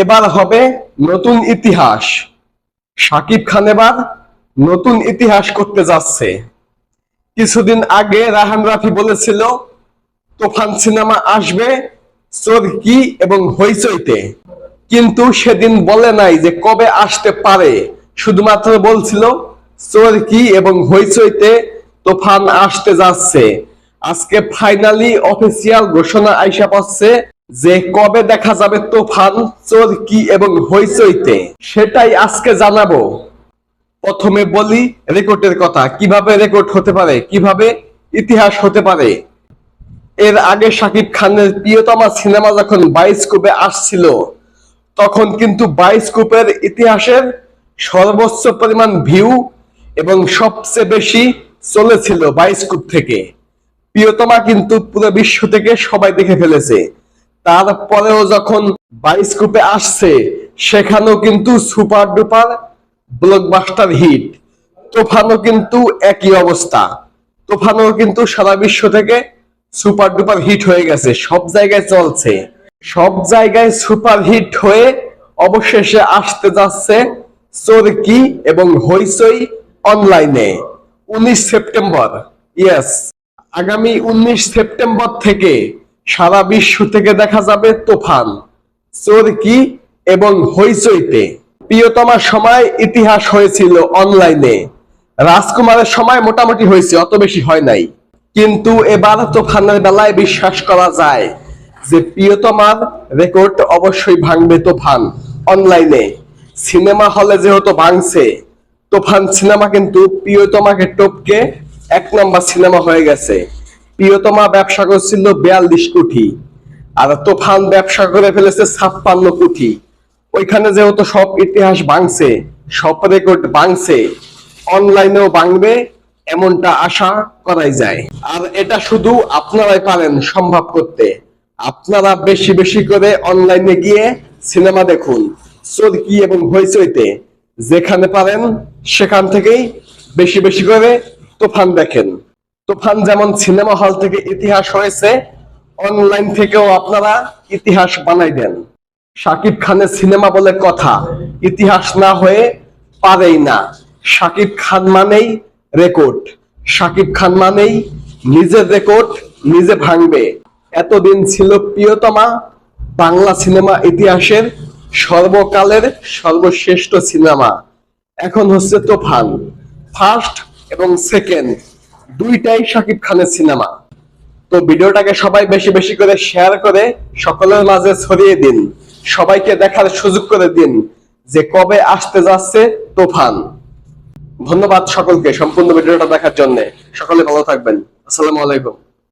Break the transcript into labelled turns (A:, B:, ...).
A: এবার হবে নতুন ইতিহাস। শাকিব খান এবার নতুন ইতিহাস করতে যাচ্ছে। কিছুদিন আগে রায়হান রাফি বলেছিল তুফান সিনেমা আসবে চরকি এবং হইচইতে, কিন্তু সেদিন বলে নাই যে কবে আসতে পারে, শুধুমাত্র বলছিল চরকি এবং হইচইতে তুফান আসতে যাচ্ছে। আজকে ফাইনালি অফিসিয়াল ঘোষণা আইসা পাচ্ছে যে কবে দেখা যাবে তুফান চরকি এবং হইচইতে, সেটাই আজকে জানাবো। প্রথমে বলি রেকর্ডের কথা, কিভাবে রেকর্ড হতে পারে, কিভাবে ইতিহাস হতে পারে। এর আগে শাকিব খানের প্রিয়তমা সিনেমা যখন বায়োস্কোপে আসছিল, তখন কিন্তু বায়োস্কোপের ইতিহাসের সর্বোচ্চ পরিমাণ ভিউ এবং সবচেয়ে বেশি চলেছিল বায়োস্কোপ থেকে। প্রিয়তমা কিন্তু পুরো বিশ্ব থেকে সবাই দেখে ফেলেছে। তারপরেও যখন বায়োস্কোপে আসছে, সেখানেও কিন্তু সুপার ডুপার ব্লকবাস্টার হিট। তুফানও কিন্তু একই অবস্থা, তুফানও কিন্তু সারা বিশ্ব থেকে সুপার ডুপার হিট হয়ে গেছে, সব জায়গায় চলছে, সব জায়গায় সুপার হিট হয়ে অবশেষে আসতে যাচ্ছে চরকি এবং হইচই অনলাইনে 19 সেপ্টেম্বর। ইয়েস, আগামী 19 সেপ্টেম্বর থেকে সারা বিশ্ব থেকে দেখা যাবে তুফান চরকি এবং হইচইতে। প্রিয়তমার সময় ইতিহাস হয়েছিল অনলাইনে, রাজকুমারের সময় মোটামুটি হয়েছে, অত বেশি হয় নাই। কিন্তু এবার তুফানের বেলায় বিশ্বাস করা যায় যে প্রিয়তমার রেকর্ড অবশ্যই ভাঙবে তুফান অনলাইনে। সিনেমা হলে যেহেতু ভাঙছে, তুফান সিনেমা কিন্তু প্রিয়তমাকে টপকে 1 নম্বর সিনেমা হয়ে গেছে। প্রিয়তমা ব্যবসা করছিল 42 কোটি, আর তুফান ব্যবসা করে ফেলেছে 56 কোটি। ওইখানে যেহেতু সব ইতিহাস ভাঙছে, সব রেকর্ড ভাঙছে, অনলাইনেও ভাঙবে এমনটা আশা করাই যায়। আর এটা শুধু আপনারাই পারেন সম্ভব করতে। আপনারা বেশি বেশি করে অনলাইনে গিয়ে সিনেমা দেখুন চরকি এবং হইচইতে, যেখানে পারেন সেখান থেকেই বেশি বেশি করে তুফান দেখেন। তুফান যেমন সিনেমা হল থেকে ইতিহাস হয়েছে, অনলাইন থেকেও আপনারা ইতিহাস বানাই দেন। শাকিব খানের সিনেমা বলে কথা, ইতিহাস না হয়ে পারেই না। শাকিব খান মানেই রেকর্ড, শাকিব খান মানেই নিজের রেকর্ড নিজে ভাঙবে। এতদিন ছিল প্রিয়তমা বাংলা সিনেমা ইতিহাসের সর্বকালের সর্বশ্রেষ্ঠ সিনেমা, এখন হচ্ছে তুফান। ফার্স্ট এবং সেকেন্ড দুইটাই শাকিব খানের সিনেমা। তো ভিডিওটাকে সবাই বেশি বেশি করে শেয়ার করে সকলের মাঝে ছড়িয়ে দিন, সবাইকে দেখার সুযোগ করে দিন যে কবে আসতে যাচ্ছে তুফান। ধন্যবাদ সকলকে সম্পূর্ণ ভিডিওটা দেখার জন্য। সকলে ভালো থাকবেন। আসসালামু আলাইকুম।